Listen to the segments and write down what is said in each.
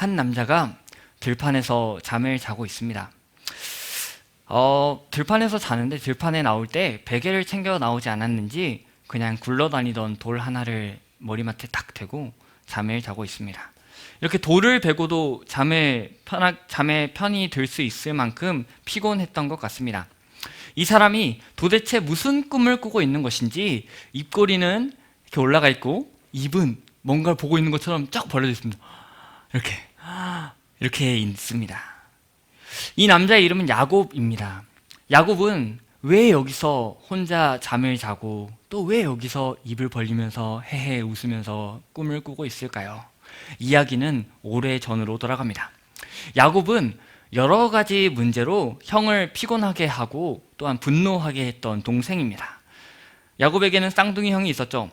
한 남자가 들판에서 잠을 자고 있습니다. 들판에서 자는데 들판에 나올 때 베개를 챙겨 나오지 않았는지 그냥 굴러다니던 돌 하나를 머리맡에 딱 대고 잠을 자고 있습니다. 이렇게 돌을 베고도 잠에 편히 들 수 있을 만큼 피곤했던 것 같습니다. 이 사람이 도대체 무슨 꿈을 꾸고 있는 것인지 입꼬리는 이렇게 올라가 있고 입은 뭔가를 보고 있는 것처럼 쫙 벌어져 있습니다. 이렇게 있습니다. 이 남자의 이름은 야곱입니다. 야곱은 왜 여기서 혼자 잠을 자고 또 왜 여기서 입을 벌리면서 헤헤 웃으면서 꿈을 꾸고 있을까요? 이야기는 오래전으로 돌아갑니다. 야곱은 여러 가지 문제로 형을 피곤하게 하고 또한 분노하게 했던 동생입니다. 야곱에게는 쌍둥이 형이 있었죠.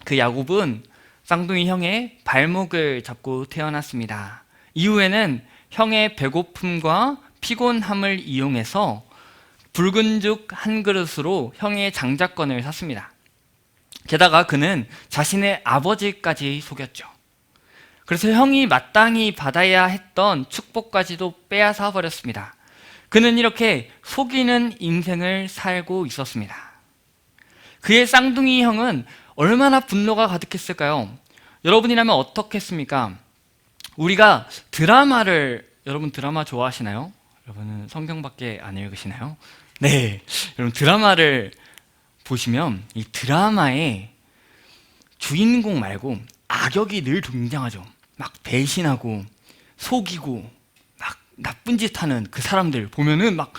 그 야곱은 쌍둥이 형의 발목을 잡고 태어났습니다. 이후에는 형의 배고픔과 피곤함을 이용해서 붉은 죽 한 그릇으로 형의 장자권을 샀습니다. 게다가 그는 자신의 아버지까지 속였죠. 그래서 형이 마땅히 받아야 했던 축복까지도 빼앗아 버렸습니다. 그는 이렇게 속이는 인생을 살고 있었습니다. 그의 쌍둥이 형은 얼마나 분노가 가득했을까요? 여러분이라면 어떻겠습니까? 우리가 여러분 드라마 좋아하시나요? 여러분은 성경밖에 안 읽으시나요? 네, 여러분 드라마를 보시면 이 드라마의 주인공 말고 악역이 늘 등장하죠. 막 배신하고 속이고 막 나쁜 짓 하는 그 사람들 보면은 막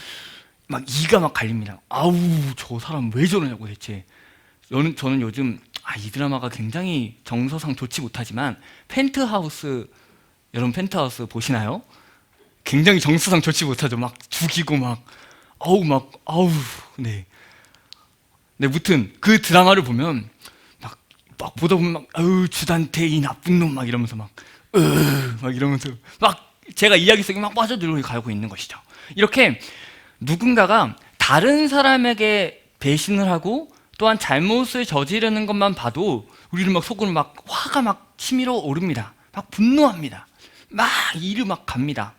이가 막 갈립니다. 아우, 저 사람 왜 저러냐고 대체. 저는 요즘 이 드라마가 굉장히 정서상 좋지 못하지만 여러분 펜트하우스 보시나요? 굉장히 정서상 좋지 못하죠. 막 죽이고 네. 네, 무튼 그 드라마를 보면 막 보다 보면 주단태 이 나쁜 놈 막 이러면서 막 이러면서 제가 이야기 속에 막 빠져들고 가고 있는 것이죠. 이렇게 누군가가 다른 사람에게 배신을 하고 또한 잘못을 저지르는 것만 봐도 우리는 막 속으로 막 화가 막 치밀어 오릅니다. 막 분노합니다. 막 이를 막 갑니다.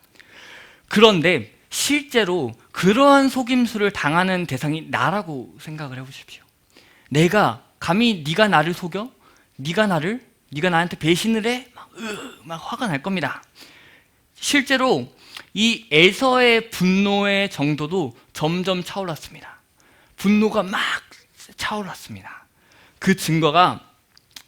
그런데 실제로 그러한 속임수를 당하는 대상이 나라고 생각을 해보십시오. 내가 감히 네가 나를 속여? 네가 나한테 배신을 해? 막 화가 날 겁니다. 실제로 이 에서의 분노의 정도도 점점 차올랐습니다. 분노가 막 차올랐습니다. 그 증거가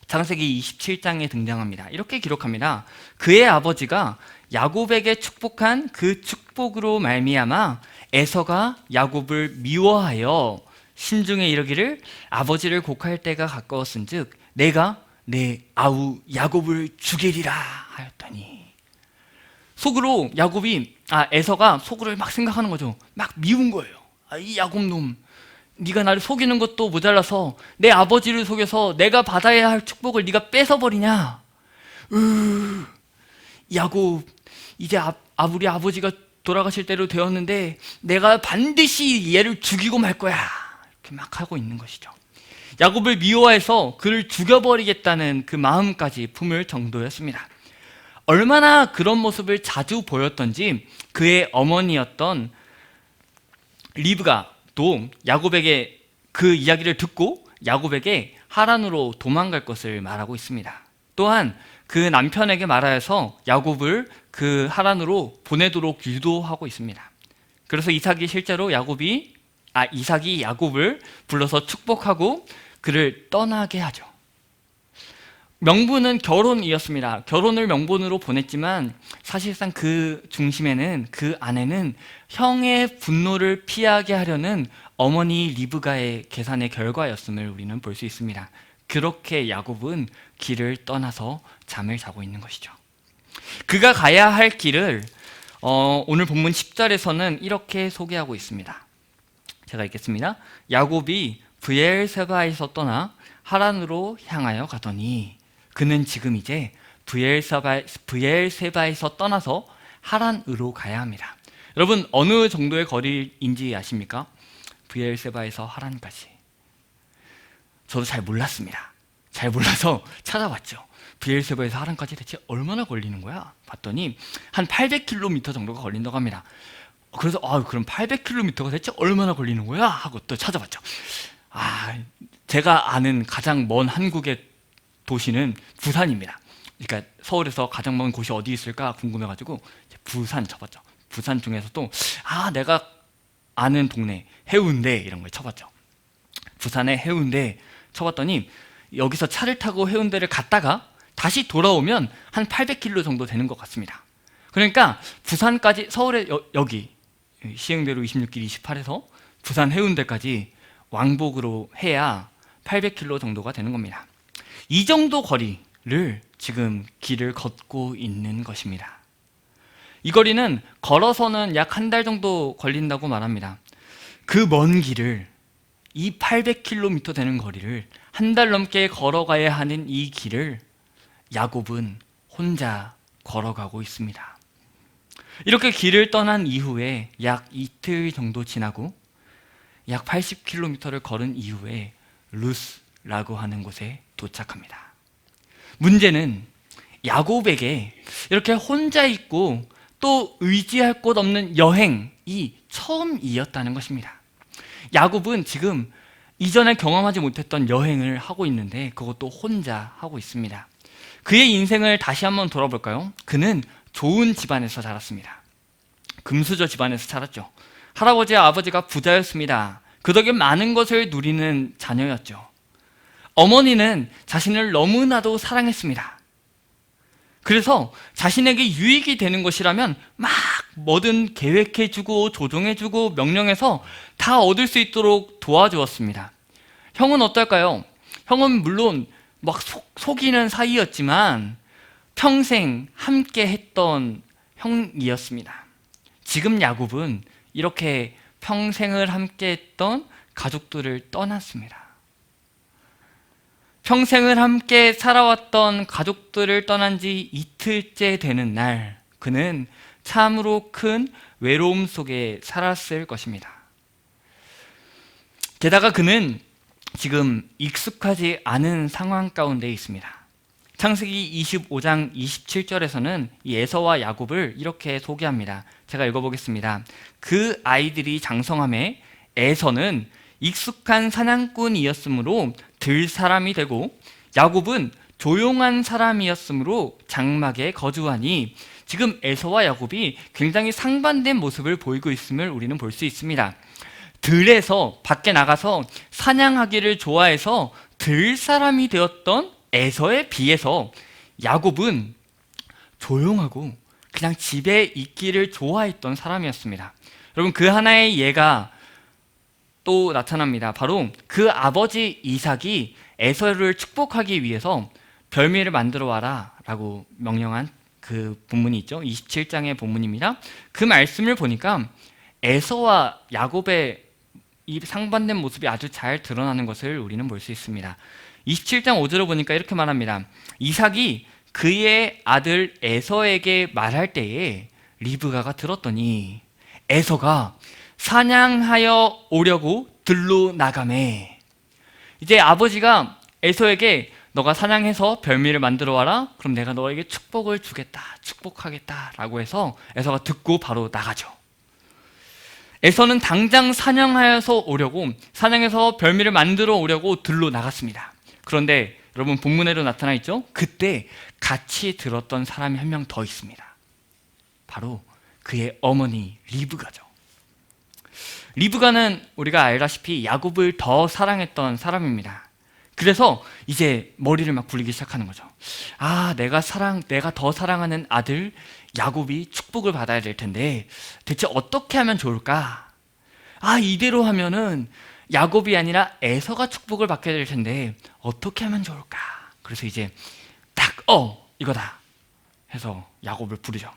창세기 27장에 등장합니다. 이렇게 기록합니다. 그의 아버지가 야곱에게 축복한 그 축복으로 말미암아 에서가 야곱을 미워하여 신중에 이르기를 아버지를 곡할 때가 가까웠은즉 내가 내 아우 야곱을 죽이리라 하였더니, 속으로 에서가 속으로 막 생각하는 거죠. 막 미운 거예요. 이 야곱놈, 네가 나를 속이는 것도 모자라서 내 아버지를 속여서 내가 받아야 할 축복을 네가 뺏어버리냐. 야곱, 이제 우리 아버지가 돌아가실 때로 되었는데 내가 반드시 얘를 죽이고 말 거야. 이렇게 막 하고 있는 것이죠. 야곱을 미워해서 그를 죽여버리겠다는 그 마음까지 품을 정도였습니다. 얼마나 그런 모습을 자주 보였던지 그의 어머니였던 리브가도 야곱에게 그 이야기를 듣고 야곱에게 하란으로 도망갈 것을 말하고 있습니다. 또한 그 남편에게 말하여서 야곱을 그 하란으로 보내도록 유도하고 있습니다. 그래서 이삭이 실제로 이삭이 야곱을 불러서 축복하고 그를 떠나게 하죠. 명분은 결혼이었습니다. 결혼을 명분으로 보냈지만 사실상 그 중심에는, 그 안에는 형의 분노를 피하게 하려는 어머니 리브가의 계산의 결과였음을 우리는 볼 수 있습니다. 그렇게 야곱은 길을 떠나서 잠을 자고 있는 것이죠. 그가 가야 할 길을 오늘 본문 10절에서는 이렇게 소개하고 있습니다. 제가 읽겠습니다. 야곱이 브엘세바에서 떠나 하란으로 향하여 가더니 그는 지금 이제 브엘세바에서 떠나서 하란으로 가야 합니다. 여러분, 어느 정도의 거리인지 아십니까? 브엘세바에서 하란까지. 저도 잘 몰랐습니다. 잘 몰라서 찾아봤죠. 비엘세바에서 하란까지 대체 얼마나 걸리는 거야? 봤더니 한 800km 정도가 걸린다고 합니다. 그래서 그럼 800km가 대체 얼마나 걸리는 거야? 하고 또 찾아봤죠. 제가 아는 가장 먼 한국의 도시는 부산입니다. 그러니까 서울에서 가장 먼 곳이 어디 있을까 궁금해가지고 부산 쳐봤죠. 부산 중에서도 내가 아는 동네 해운대 이런 걸 쳐봤죠. 부산의 해운대 쳐봤더니 여기서 차를 타고 해운대를 갔다가 다시 돌아오면 한 800km 정도 되는 것 같습니다. 그러니까 부산까지 서울에 여기 시흥대로 26길 28에서 부산 해운대까지 왕복으로 해야 800km 정도가 되는 겁니다. 이 정도 거리를 지금 길을 걷고 있는 것입니다. 이 거리는 걸어서는 약 한 달 정도 걸린다고 말합니다. 그 먼 길을, 이 800km 되는 거리를 한 달 넘게 걸어가야 하는 이 길을 야곱은 혼자 걸어가고 있습니다. 이렇게 길을 떠난 이후에 약 이틀 정도 지나고 약 80km를 걸은 이후에 루스라고 하는 곳에 도착합니다. 문제는 야곱에게 이렇게 혼자 있고 또 의지할 곳 없는 여행이 처음이었다는 것입니다. 야곱은 지금 이전에 경험하지 못했던 여행을 하고 있는데 그것도 혼자 하고 있습니다. 그의 인생을 다시 한번 돌아볼까요? 그는 좋은 집안에서 자랐습니다. 금수저 집안에서 자랐죠. 할아버지와 아버지가 부자였습니다. 그 덕에 많은 것을 누리는 자녀였죠. 어머니는 자신을 너무나도 사랑했습니다. 그래서 자신에게 유익이 되는 것이라면 막 뭐든 계획해주고 조종해주고 명령해서 다 얻을 수 있도록 도와주었습니다. 형은 어떨까요? 형은 물론 막 속이는 사이였지만 평생 함께 했던 형이었습니다. 지금 야곱은 이렇게 평생을 함께 했던 가족들을 떠났습니다. 평생을 함께 살아왔던 가족들을 떠난 지 이틀째 되는 날, 그는 참으로 큰 외로움 속에 살았을 것입니다. 게다가 그는 지금 익숙하지 않은 상황 가운데 있습니다. 창세기 25장 27절에서는 이 에서와 야곱을 이렇게 소개합니다. 제가 읽어보겠습니다. 그 아이들이 장성함에 에서는 익숙한 사냥꾼이었으므로 들 사람이 되고 야곱은 조용한 사람이었으므로 장막에 거주하니, 지금 에서와 야곱이 굉장히 상반된 모습을 보이고 있음을 우리는 볼 수 있습니다. 들에서 밖에 나가서 사냥하기를 좋아해서 들 사람이 되었던 에서에 비해서 야곱은 조용하고 그냥 집에 있기를 좋아했던 사람이었습니다. 여러분, 그 하나의 예가 또 나타납니다. 바로 그 아버지 이삭이 에서를 축복하기 위해서 별미를 만들어 와라 라고 명령한 그 본문이 있죠. 27장의 본문입니다. 그 말씀을 보니까 에서와 야곱의 이 상반된 모습이 아주 잘 드러나는 것을 우리는 볼 수 있습니다. 27장 5절을 보니까 이렇게 말합니다. 이삭이 그의 아들 에서에게 말할 때에 리브가가 들었더니 에서가 사냥하여 오려고 들로 나가매. 이제 아버지가 에서에게 너가 사냥해서 별미를 만들어 와라. 그럼 내가 너에게 축복을 주겠다. 축복하겠다. 라고 해서 에서가 듣고 바로 나가죠. 에서는 당장 사냥하여서 오려고, 사냥해서 별미를 만들어 오려고 들로 나갔습니다. 그런데 여러분, 본문에도 나타나 있죠? 그때 같이 들었던 사람이 한 명 더 있습니다. 바로 그의 어머니 리브가죠. 리브가는 우리가 알다시피 야곱을 더 사랑했던 사람입니다. 그래서 이제 머리를 막 굴리기 시작하는 거죠. 내가 더 사랑하는 아들 야곱이 축복을 받아야 될 텐데 대체 어떻게 하면 좋을까? 이대로 하면은 야곱이 아니라 에서가 축복을 받게 될 텐데 어떻게 하면 좋을까? 그래서 이제 딱 이거다 해서 야곱을 부르죠.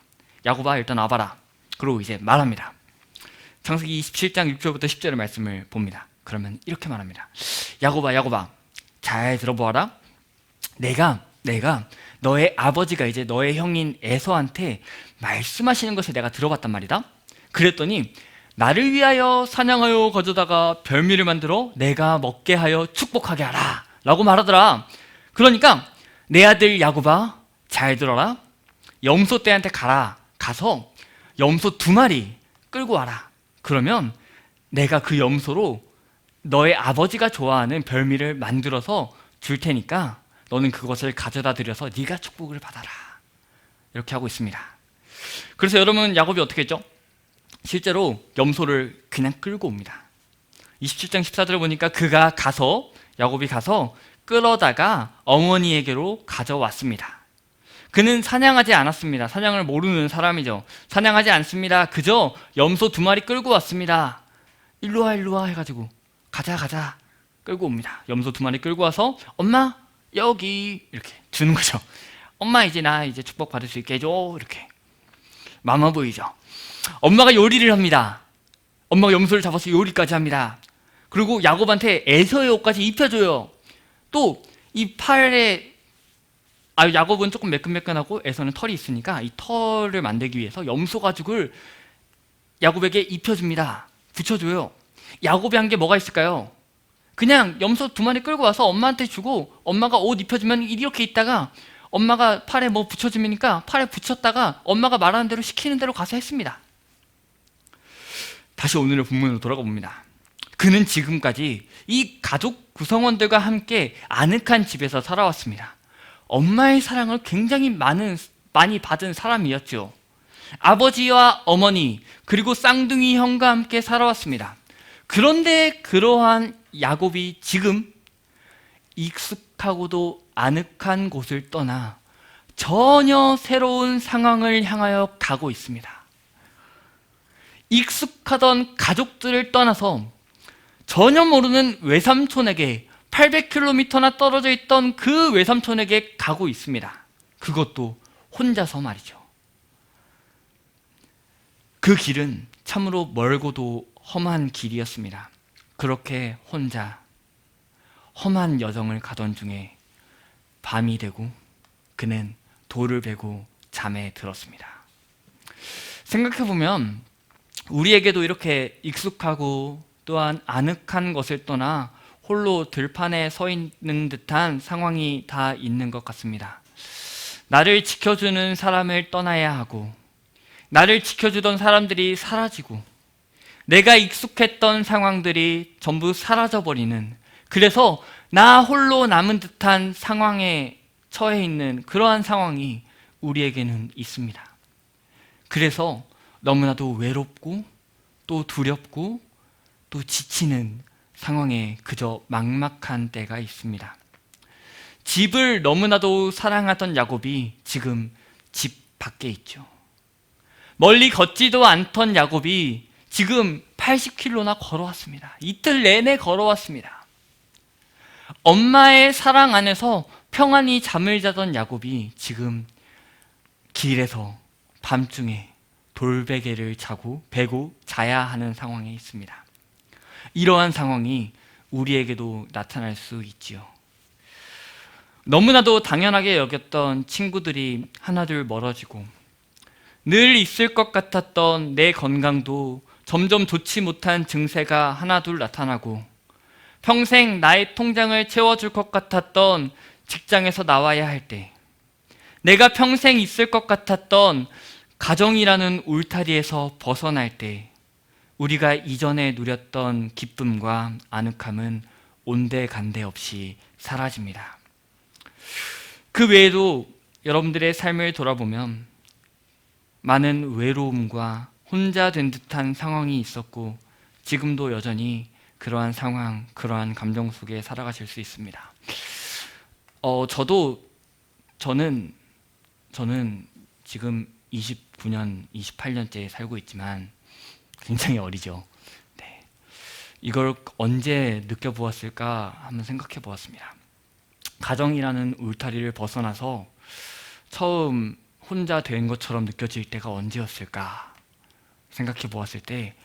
야곱아, 일단 와봐라. 그리고 이제 말합니다. 창세기 27장 6절부터 10절의 말씀을 봅니다. 그러면 이렇게 말합니다. 야곱아, 잘 들어보아라. 내가 너의 아버지가 이제 너의 형인 에서한테 말씀하시는 것을 내가 들어봤단 말이다. 그랬더니 나를 위하여 사냥하여 거저다가 별미를 만들어 내가 먹게 하여 축복하게 하라 라고 말하더라. 그러니까 내 아들 야곱아, 잘 들어라. 염소 떼한테 가서 염소 2마리 끌고 와라. 그러면 내가 그 염소로 너의 아버지가 좋아하는 별미를 만들어서 줄 테니까 너는 그것을 가져다 드려서 네가 축복을 받아라. 이렇게 하고 있습니다. 그래서 여러분, 야곱이 어떻게 했죠? 실제로 염소를 그냥 끌고 옵니다. 27장 14절을 보니까 야곱이 가서 끌어다가 어머니에게로 가져왔습니다. 그는 사냥하지 않았습니다. 사냥을 모르는 사람이죠. 사냥하지 않습니다. 그저 염소 2마리 끌고 왔습니다. 일로 와 해가지고 가자 끌고 옵니다. 염소 2마리 끌고 와서 엄마 여기 이렇게 주는 거죠. 엄마 나 이제 축복 받을 수 있게 해줘. 이렇게 마마 보이죠. 엄마가 요리를 합니다. 엄마가 염소를 잡아서 요리까지 합니다. 그리고 야곱한테 에서의 옷까지 입혀줘요. 또 이 팔에 야곱은 조금 매끈매끈하고 에서는 털이 있으니까 이 털을 만들기 위해서 염소 가죽을 야곱에게 입혀줍니다. 붙여줘요. 야곱이 한 게 뭐가 있을까요? 그냥 염소 2마리 끌고 와서 엄마한테 주고 엄마가 옷 입혀주면 이렇게 있다가 엄마가 팔에 뭐 붙여주니까 팔에 붙였다가 엄마가 말하는 대로 시키는 대로 가서 했습니다. 다시 오늘의 본문으로 돌아가 봅니다. 그는 지금까지 이 가족 구성원들과 함께 아늑한 집에서 살아왔습니다. 엄마의 사랑을 굉장히 많이 받은 사람이었죠. 아버지와 어머니 그리고 쌍둥이 형과 함께 살아왔습니다. 그런데 그러한 야곱이 지금 익숙하고도 아늑한 곳을 떠나 전혀 새로운 상황을 향하여 가고 있습니다. 익숙하던 가족들을 떠나서 전혀 모르는 외삼촌에게 800km나 떨어져 있던 그 외삼촌에게 가고 있습니다. 그것도 혼자서 말이죠. 그 길은 참으로 멀고도 험한 길이었습니다. 그렇게 혼자 험한 여정을 가던 중에 밤이 되고 그는 돌을 베고 잠에 들었습니다. 생각해보면 우리에게도 이렇게 익숙하고 또한 아늑한 것을 떠나 홀로 들판에 서 있는 듯한 상황이 다 있는 것 같습니다. 나를 지켜주는 사람을 떠나야 하고 나를 지켜주던 사람들이 사라지고 내가 익숙했던 상황들이 전부 사라져버리는, 그래서 나 홀로 남은 듯한 상황에 처해 있는 그러한 상황이 우리에게는 있습니다. 그래서 너무나도 외롭고 또 두렵고 또 지치는 상황에 그저 막막한 때가 있습니다. 집을 너무나도 사랑하던 야곱이 지금 집 밖에 있죠. 멀리 걷지도 않던 야곱이 지금 80km나 걸어왔습니다. 이틀 내내 걸어왔습니다. 엄마의 사랑 안에서 평안히 잠을 자던 야곱이 지금 길에서 밤중에 돌베개를 베고 자야 하는 상황에 있습니다. 이러한 상황이 우리에게도 나타날 수 있지요. 너무나도 당연하게 여겼던 친구들이 하나둘 멀어지고 늘 있을 것 같았던 내 건강도 점점 좋지 못한 증세가 하나둘 나타나고 평생 나의 통장을 채워줄 것 같았던 직장에서 나와야 할 때, 내가 평생 있을 것 같았던 가정이라는 울타리에서 벗어날 때 우리가 이전에 누렸던 기쁨과 아늑함은 온데간데 없이 사라집니다. 그 외에도 여러분들의 삶을 돌아보면 많은 외로움과 혼자 된 듯한 상황이 있었고 지금도 여전히 그러한 상황, 그러한 감정 속에 살아가실 수 있습니다. 저는 지금 29년, 28년째 살고 있지만 굉장히 어리죠. 네. 이걸 언제 느껴보았을까 한번 생각해 보았습니다. 가정이라는 울타리를 벗어나서 처음 혼자 된 것처럼 느껴질 때가 언제였을까 생각해 보았을 때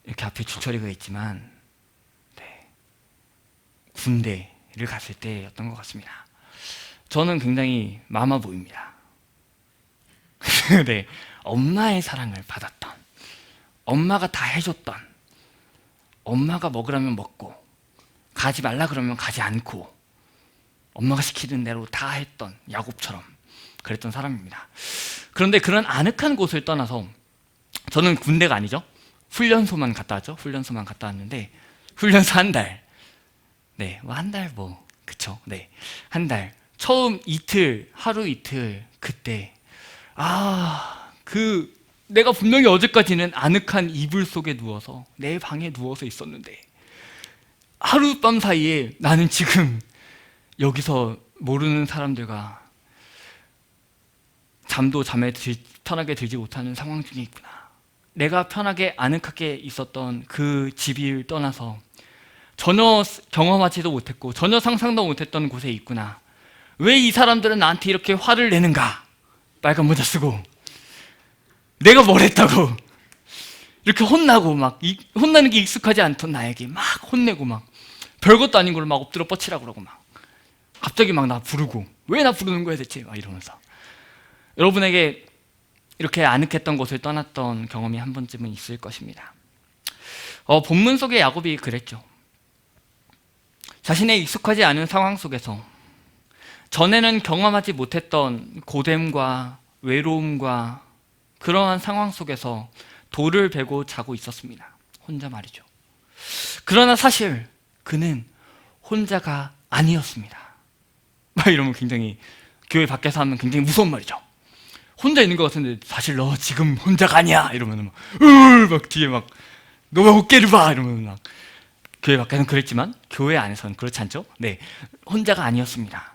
이렇게 앞에 주철이가 있지만 군대를 갔을 때였던 것 같습니다. 저는 굉장히 마마보입니다. 네, 엄마의 사랑을 받았던, 엄마가 다 해줬던, 엄마가 먹으라면 먹고 가지 말라 그러면 가지 않고 엄마가 시키는 대로 다 했던 야곱처럼 그랬던 사람입니다. 그런데 그런 아늑한 곳을 떠나서, 저는 군대가 아니죠. 훈련소만 갔다 왔죠. 훈련소만 갔다 왔는데, 훈련소 한 달. 네, 뭐 한 달 뭐, 그쵸. 네, 한 달. 처음 이틀, 하루 이틀, 그때, 내가 분명히 어제까지는 아늑한 이불 속에 누워서, 내 방에 누워서 있었는데, 하룻밤 사이에 나는 지금 여기서 모르는 사람들과 잠도 편하게 들지 못하는 상황 중에 있구나. 내가 편하게 아늑하게 있었던 그 집을 떠나서 전혀 경험하지도 못했고 전혀 상상도 못했던 곳에 있구나. 왜 이 사람들은 나한테 이렇게 화를 내는가? 빨간 모자 쓰고 내가 뭘 했다고 이렇게 혼나고, 막 혼나는 게 익숙하지 않던 나에게 막 혼내고, 막 별것도 아닌 걸 막 엎드려 뻗치라고 그러고, 막 갑자기 막 나 부르고, 왜 나 부르는 거야 대체, 막 이러면서. 여러분에게 이렇게 아늑했던 곳을 떠났던 경험이 한 번쯤은 있을 것입니다. 본문 속의 야곱이 그랬죠. 자신의 익숙하지 않은 상황 속에서, 전에는 경험하지 못했던 고됨과 외로움과 그러한 상황 속에서 돌을 베고 자고 있었습니다. 혼자 말이죠. 그러나 사실 그는 혼자가 아니었습니다. 막 이러면 굉장히, 교회 밖에서 하면 굉장히 무서운 말이죠. 혼자 있는 것 같은데 사실 너 지금 혼자가 아니야 이러면 막 뒤에 막 너 왜 어깨를 봐 이러면 막, 교회 밖에서는 그랬지만 교회 안에서는 그렇지 않죠? 네, 혼자가 아니었습니다.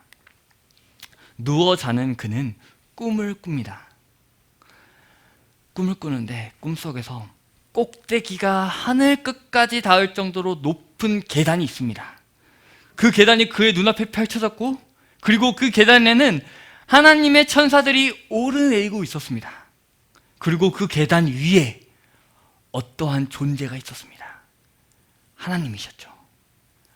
누워 자는 그는 꿈을 꿉니다. 꿈을 꾸는데 꿈속에서 꼭대기가 하늘 끝까지 닿을 정도로 높은 계단이 있습니다. 그 계단이 그의 눈앞에 펼쳐졌고, 그리고 그 계단에는 하나님의 천사들이 오르내리고 있었습니다. 그리고 그 계단 위에 어떠한 존재가 있었습니다. 하나님이셨죠.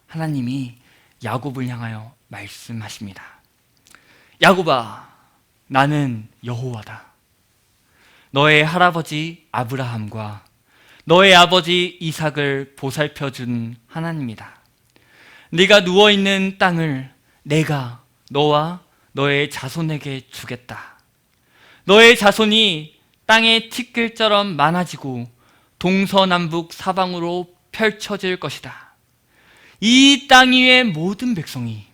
하나님이 야곱을 향하여 말씀하십니다. 야곱아, 나는 여호와다. 너의 할아버지 아브라함과 너의 아버지 이삭을 보살펴준 하나님이다. 네가 누워있는 땅을 내가 너와 너의 자손에게 주겠다. 너의 자손이 땅의 티끌처럼 많아지고 동서남북 사방으로 펼쳐질 것이다. 이 땅 위의 모든 백성이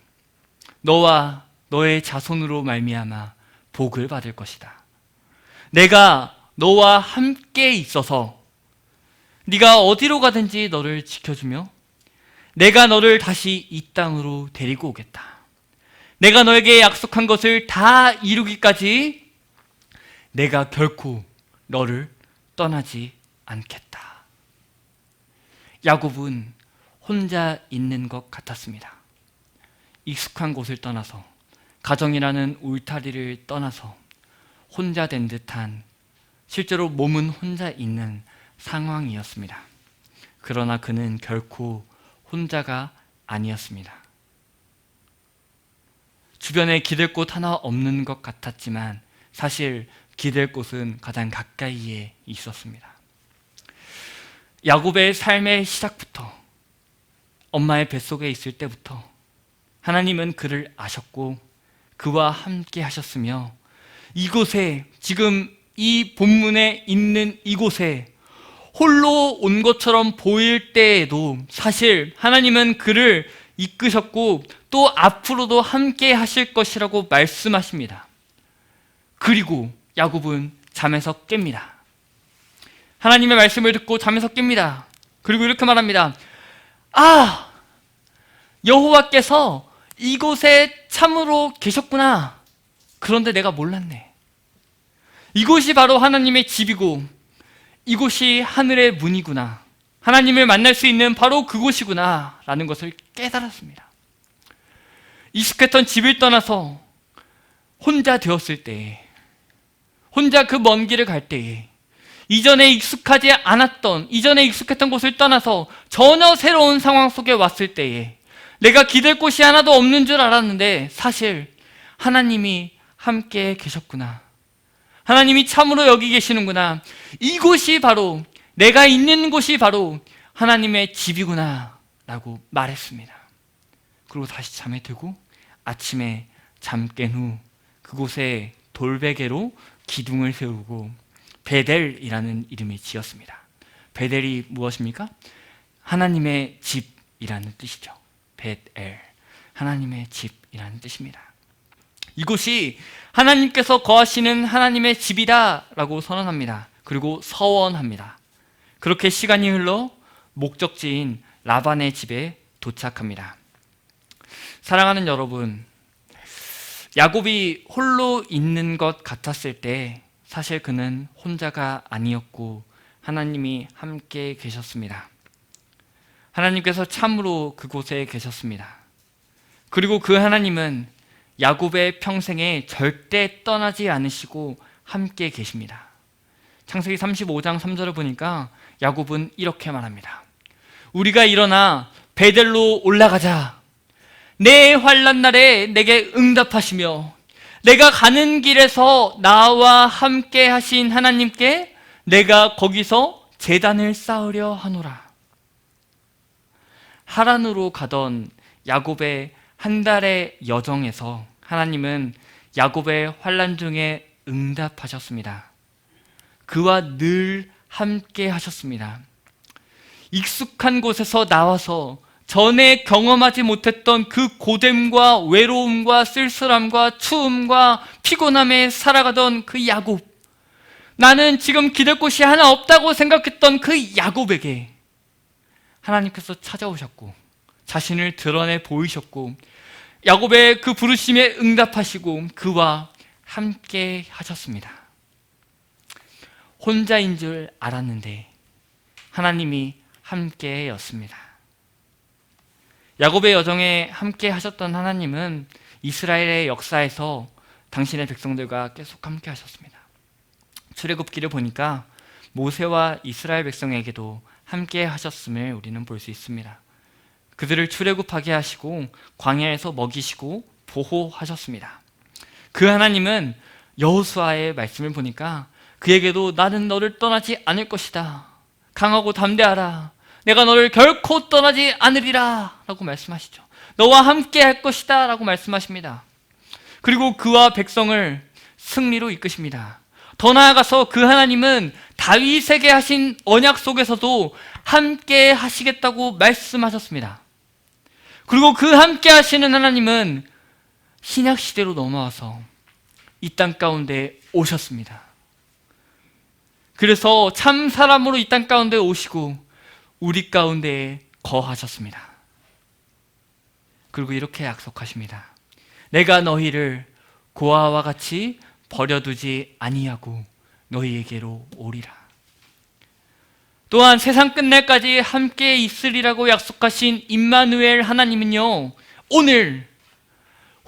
너와 너의 자손으로 말미암아 복을 받을 것이다. 내가 너와 함께 있어서 네가 어디로 가든지 너를 지켜주며 내가 너를 다시 이 땅으로 데리고 오겠다. 내가 너에게 약속한 것을 다 이루기까지 내가 결코 너를 떠나지 않겠다. 야곱은 혼자 있는 것 같았습니다. 익숙한 곳을 떠나서, 가정이라는 울타리를 떠나서 혼자 된 듯한, 실제로 몸은 혼자 있는 상황이었습니다. 그러나 그는 결코 혼자가 아니었습니다. 주변에 기댈 곳 하나 없는 것 같았지만 사실 기댈 곳은 가장 가까이에 있었습니다. 야곱의 삶의 시작부터, 엄마의 뱃속에 있을 때부터 하나님은 그를 아셨고 그와 함께 하셨으며, 이곳에, 지금 이 본문에 있는 이곳에 홀로 온 것처럼 보일 때에도 사실 하나님은 그를 이끄셨고 또 앞으로도 함께 하실 것이라고 말씀하십니다. 그리고 야곱은 잠에서 깹니다. 하나님의 말씀을 듣고 잠에서 깹니다. 그리고 이렇게 말합니다. 여호와께서 이곳에 참으로 계셨구나. 그런데 내가 몰랐네. 이곳이 바로 하나님의 집이고 이곳이 하늘의 문이구나. 하나님을 만날 수 있는 바로 그곳이구나 라는 것을 깨달았습니다. 익숙했던 집을 떠나서 혼자 되었을 때에, 혼자 그 먼 길을 갈 때에, 이전에 익숙하지 않았던, 이전에 익숙했던 곳을 떠나서 전혀 새로운 상황 속에 왔을 때에 내가 기댈 곳이 하나도 없는 줄 알았는데 사실 하나님이 함께 계셨구나. 하나님이 참으로 여기 계시는구나. 이곳이 바로, 내가 있는 곳이 바로 하나님의 집이구나 라고 말했습니다. 그리고 다시 잠에 들고 아침에 잠 깬 후 그곳에 돌베개로 기둥을 세우고 베델이라는 이름을 지었습니다. 베델이 무엇입니까? 하나님의 집이라는 뜻이죠. 베델, 하나님의 집이라는 뜻입니다. 이곳이 하나님께서 거하시는 하나님의 집이다 라고 선언합니다. 그리고 서원합니다. 그렇게 시간이 흘러 목적지인 라반의 집에 도착합니다. 사랑하는 여러분, 야곱이 홀로 있는 것 같았을 때 사실 그는 혼자가 아니었고 하나님이 함께 계셨습니다. 하나님께서 참으로 그곳에 계셨습니다. 그리고 그 하나님은 야곱의 평생에 절대 떠나지 않으시고 함께 계십니다. 창세기 35장 3절을 보니까 야곱은 이렇게 말합니다. 우리가 일어나 베델로 올라가자. 내 환난 날에 내게 응답하시며 내가 가는 길에서 나와 함께 하신 하나님께 내가 거기서 제단을 쌓으려 하노라. 하란으로 가던 야곱의 한 달의 여정에서 하나님은 야곱의 환난 중에 응답하셨습니다. 그와 늘 함께 하셨습니다. 익숙한 곳에서 나와서 전에 경험하지 못했던 그 고됨과 외로움과 쓸쓸함과 추움과 피곤함에 살아가던 그 야곱, 나는 지금 기댈 곳이 하나 없다고 생각했던 그 야곱에게 하나님께서 찾아오셨고 자신을 드러내 보이셨고 야곱의 그 부르심에 응답하시고 그와 함께 하셨습니다. 혼자인 줄 알았는데 하나님이 함께였습니다. 야곱의 여정에 함께 하셨던 하나님은 이스라엘의 역사에서 당신의 백성들과 계속 함께 하셨습니다. 출애굽기를 보니까 모세와 이스라엘 백성에게도 함께 하셨음을 우리는 볼 수 있습니다. 그들을 출애굽하게 하시고 광야에서 먹이시고 보호하셨습니다. 그 하나님은 여호수아의 말씀을 보니까 그에게도 나는 너를 떠나지 않을 것이다. 강하고 담대하라. 내가 너를 결코 떠나지 않으리라 라고 말씀하시죠. 너와 함께 할 것이다 라고 말씀하십니다. 그리고 그와 백성을 승리로 이끄십니다. 더 나아가서 그 하나님은 다윗에게 하신 언약 속에서도 함께 하시겠다고 말씀하셨습니다. 그리고 그 함께 하시는 하나님은 신약 시대로 넘어와서 이 땅 가운데 오셨습니다. 그래서 참 사람으로 이 땅 가운데 오시고 우리 가운데 거하셨습니다. 그리고 이렇게 약속하십니다. 내가 너희를 고아와 같이 버려두지 아니하고 너희에게로 오리라. 또한 세상 끝날까지 함께 있으리라고 약속하신 임마누엘 하나님은요, 오늘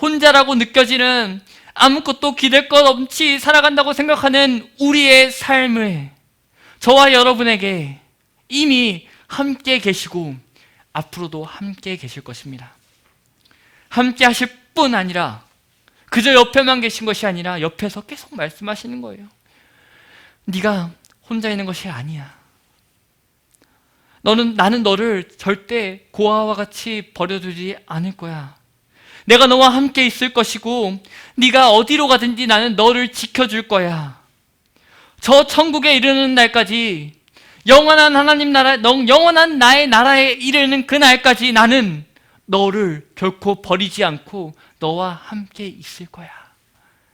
혼자라고 느껴지는 아무것도 기댈 것 없이 살아간다고 생각하는 우리의 삶을 저와 여러분에게 이미 함께 계시고 앞으로도 함께 계실 것입니다. 함께 하실 뿐 아니라 그저 옆에만 계신 것이 아니라 옆에서 계속 말씀하시는 거예요. 네가 혼자 있는 것이 아니야. 나는 너를 절대 고아와 같이 버려두지 않을 거야. 내가 너와 함께 있을 것이고 네가 어디로 가든지 나는 너를 지켜줄 거야. 저 천국에 이르는 날까지 영원한 하나님 나라, 영원한 나의 나라에 이르는 그 날까지 나는 너를 결코 버리지 않고 너와 함께 있을 거야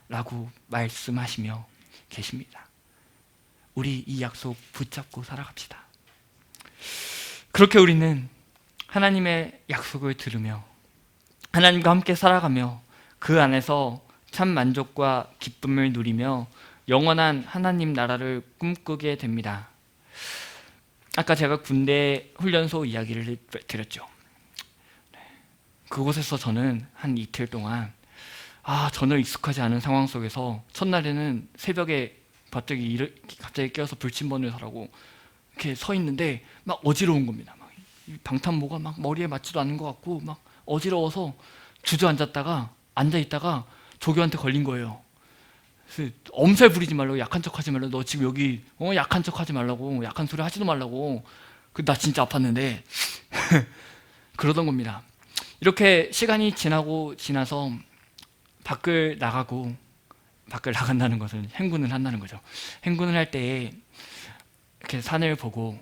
라고 말씀하시며 계십니다. 우리 이 약속 붙잡고 살아갑시다. 그렇게 우리는 하나님의 약속을 들으며 하나님과 함께 살아가며 그 안에서 참 만족과 기쁨을 누리며 영원한 하나님 나라를 꿈꾸게 됩니다. 아까 제가 군대 훈련소 이야기를 드렸죠. 그곳에서 저는 한 이틀 동안 전혀 익숙하지 않은 상황 속에서 첫날에는 새벽에 갑자기 깨어서 불침번을 하라고 이렇게 서 있는데 막 어지러운 겁니다. 막 방탄모가 막 머리에 맞지도 않는 것 같고 막 어지러워서 주저앉았다가 앉아있다가 조교한테 걸린 거예요. 그래서 엄살 부리지 말라고, 약한 척하지 말라고, 너 지금 여기 약한 척하지 말라고, 약한 소리 하지도 말라고. 나 진짜 아팠는데 그러던 겁니다. 이렇게 시간이 지나서 밖을 나간다는 것은 행군을 한다는 거죠. 행군을 할 때에 이렇게 산을 보고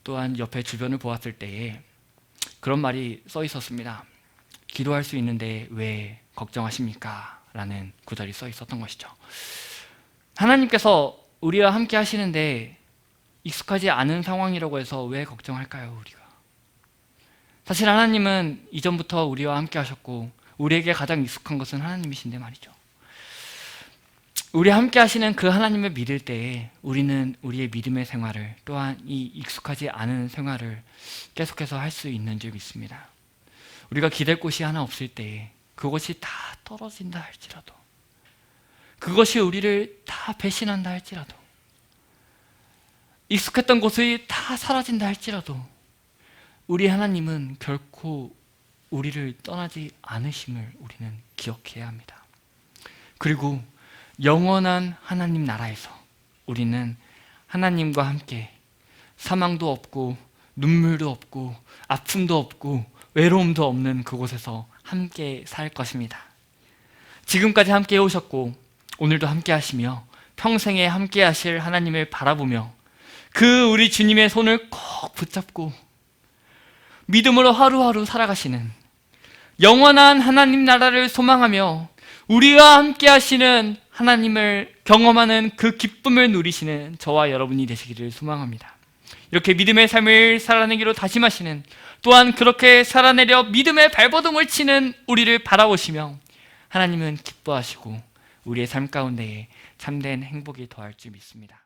또한 옆에 주변을 보았을 때에 그런 말이 써 있었습니다. 기도할 수 있는데 왜 걱정하십니까? 라는 구절이 써 있었던 것이죠. 하나님께서 우리와 함께 하시는데 익숙하지 않은 상황이라고 해서 왜 걱정할까요, 우리가? 사실 하나님은 이전부터 우리와 함께 하셨고 우리에게 가장 익숙한 것은 하나님이신데 말이죠. 우리 함께 하시는 그 하나님을 믿을 때에 우리는 우리의 믿음의 생활을 또한 이 익숙하지 않은 생활을 계속해서 할 수 있는 줄 믿습니다. 우리가 기댈 곳이 하나 없을 때에 그것이 다 떨어진다 할지라도, 그것이 우리를 다 배신한다 할지라도, 익숙했던 곳이 다 사라진다 할지라도 우리 하나님은 결코 우리를 떠나지 않으심을 우리는 기억해야 합니다. 그리고 영원한 하나님 나라에서 우리는 하나님과 함께 사망도 없고 눈물도 없고 아픔도 없고 외로움도 없는 그곳에서 함께 살 것입니다. 지금까지 함께 해오셨고 오늘도 함께 하시며 평생에 함께 하실 하나님을 바라보며 그 우리 주님의 손을 꼭 붙잡고 믿음으로 하루하루 살아가시는 영원한 하나님 나라를 소망하며 우리와 함께 하시는 하나님을 경험하는 그 기쁨을 누리시는 저와 여러분이 되시기를 소망합니다. 이렇게 믿음의 삶을 살아내기로 다짐하시는, 또한 그렇게 살아내려 믿음의 발버둥을 치는 우리를 바라보시며 하나님은 기뻐하시고 우리의 삶 가운데에 참된 행복이 더할 줄 믿습니다.